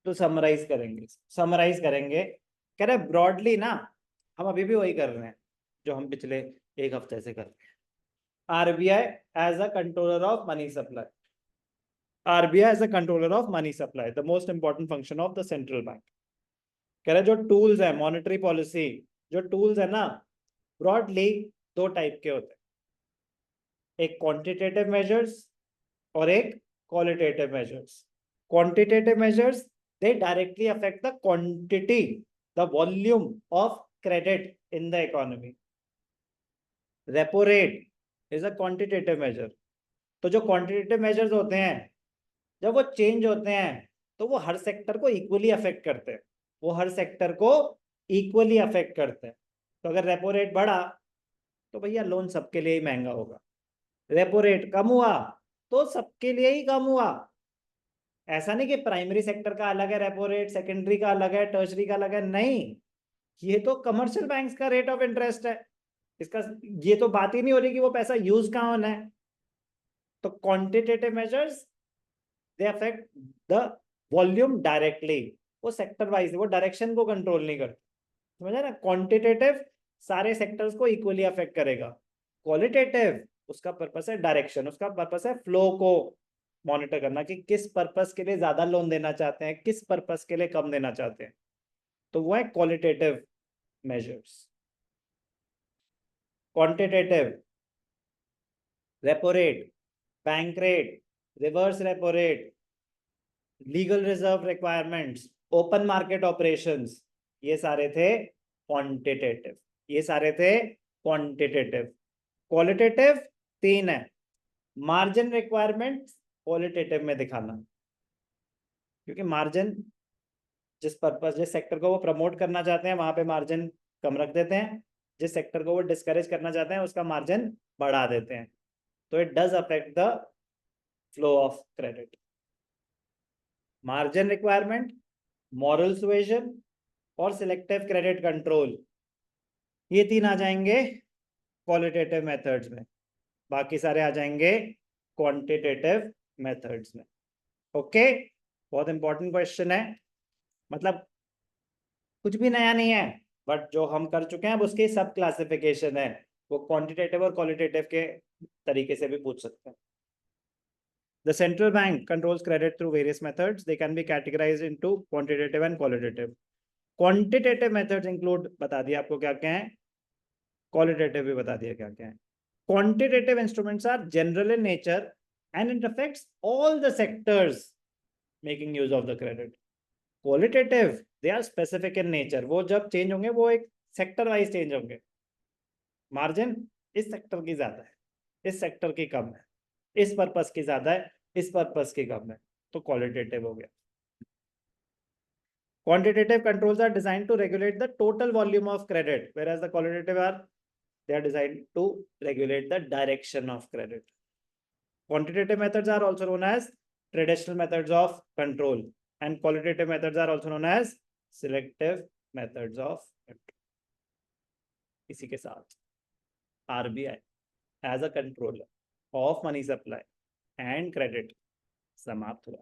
To summarise करेंगे कह रहे ब्रॉडली ना, हम अभी भी वही कर रहे हैं जो हम पिछले एक हफ्ते से कर रहे हैं। RBI as a controller of money supply, RBI as a controller of money supply, the most important function of the central bank. कह रहे जो टूल्स है मॉनेटरी पॉलिसी, जो टूल्स है ना ब्रॉडली दो टाइप के होते हैं, एक क्वांटिटेटिव मेजर्स और एक qualitative measures. Quantitative measures they directly affect the quantity, the volume of credit in the economy. Repo rate is a quantitative measure. तो जो quantitative measures होते हैं जब वो चेंज होते हैं तो वो हर सेक्टर को इक्वली अफेक्ट करते हैं, वो हर सेक्टर को इक्वली अफेक्ट करते हैं। तो अगर रेपो रेट बढ़ा तो भैया लोन सबके लिए ही महंगा होगा, रेपो रेट कम हुआ तो सबके लिए ही कम हुआ। ऐसा नहीं कि प्राइमरी सेक्टर का अलग है रेपो रेट, सेकेंडरी का अलग है, टर्शरी का अलग है, नहीं, ये तो कमर्शियल बैंक्स का रेट ऑफ इंटरेस्ट है। इसका ये तो बात ही नहीं हो रही कि वो पैसा यूज कहाँ होना है। तो quantitative measures they affect the volume directly, वो सेक्टर वाइज, वो डायरेक्शन को कंट्रोल नहीं करते, समझा ना। क्वांटिटेटिव सारे सेक्टर्स को इक्वली अफेक्ट करेगा, क्वालिटेटिव उसका पर्पस है डायरेक्शन, उसका पर्पस है फ्लो को मॉनिटर करना कि किस पर्पस के लिए ज्यादा लोन देना चाहते हैं, किस पर्पस के लिए कम देना चाहते हैं। तो वो है qualitative measures. Quantitative repo rate, bank rate, reverse repo rate, legal reserve requirements, open market operations, ये सारे थे क्वांटिटेटिव, ये सारे थे क्वांटिटेटिव। क्वालिटेटिव तीन है, मार्जिन रिक्वायरमेंट क्वालिटेटिव में दिखाना, क्योंकि मार्जिन जिस पर्पस, जिस सेक्टर को वो प्रमोट करना चाहते हैं वहां पे मार्जिन कम रख देते हैं, जिस सेक्टर को वो डिस्करेज करना चाहते हैं उसका मार्जिन बढ़ा देते हैं। तो it does affect the flow of credit. Margin requirement, moral suasion और सिलेक्टिव क्रेडिट कंट्रोल, ये तीन आ जाएंगे क्वालिटेटिव मेथड्स में, बाकी सारे आ जाएंगे क्वांटिटेटिव मेथड्स में। ओके, बहुत इंपॉर्टेंट क्वेश्चन है, मतलब कुछ भी नया नहीं है, बट जो हम कर चुके हैं उसकी सब क्लासिफिकेशन है, वो क्वांटिटेटिव और क्वालिटेटिव के तरीके से भी पूछ सकते हैं। The central bank controls credit through various methods. They can be categorized into quantitative and qualitative. Quantitative methods include, बता दिया आपको क्या क्या है, qualitative भी बता दिया क्या क्या है। Quantitative instruments are general in nature and it affects all the sectors making use of the credit. Qualitative, they are specific in nature. वो जब चेंज होंगे वो एक सेक्टर वाइज चेंज होंगे। मार्जिन इस सेक्टर की ज्यादा है, इस सेक्टर की कम है, इस पर्पस की ज्यादा है, इस पर्पस की कम है, तो क्वालिटेटिव हो गया। Quantitative controls are designed to regulate the total volume of credit, whereas the qualitative are, they are designed to regulate the direction of credit. Quantitative methods are also known as traditional methods of control, and qualitative methods are also known as selective methods of control. इसी के साथ RBI as a controller of money supply and credit समाप्त हुआ।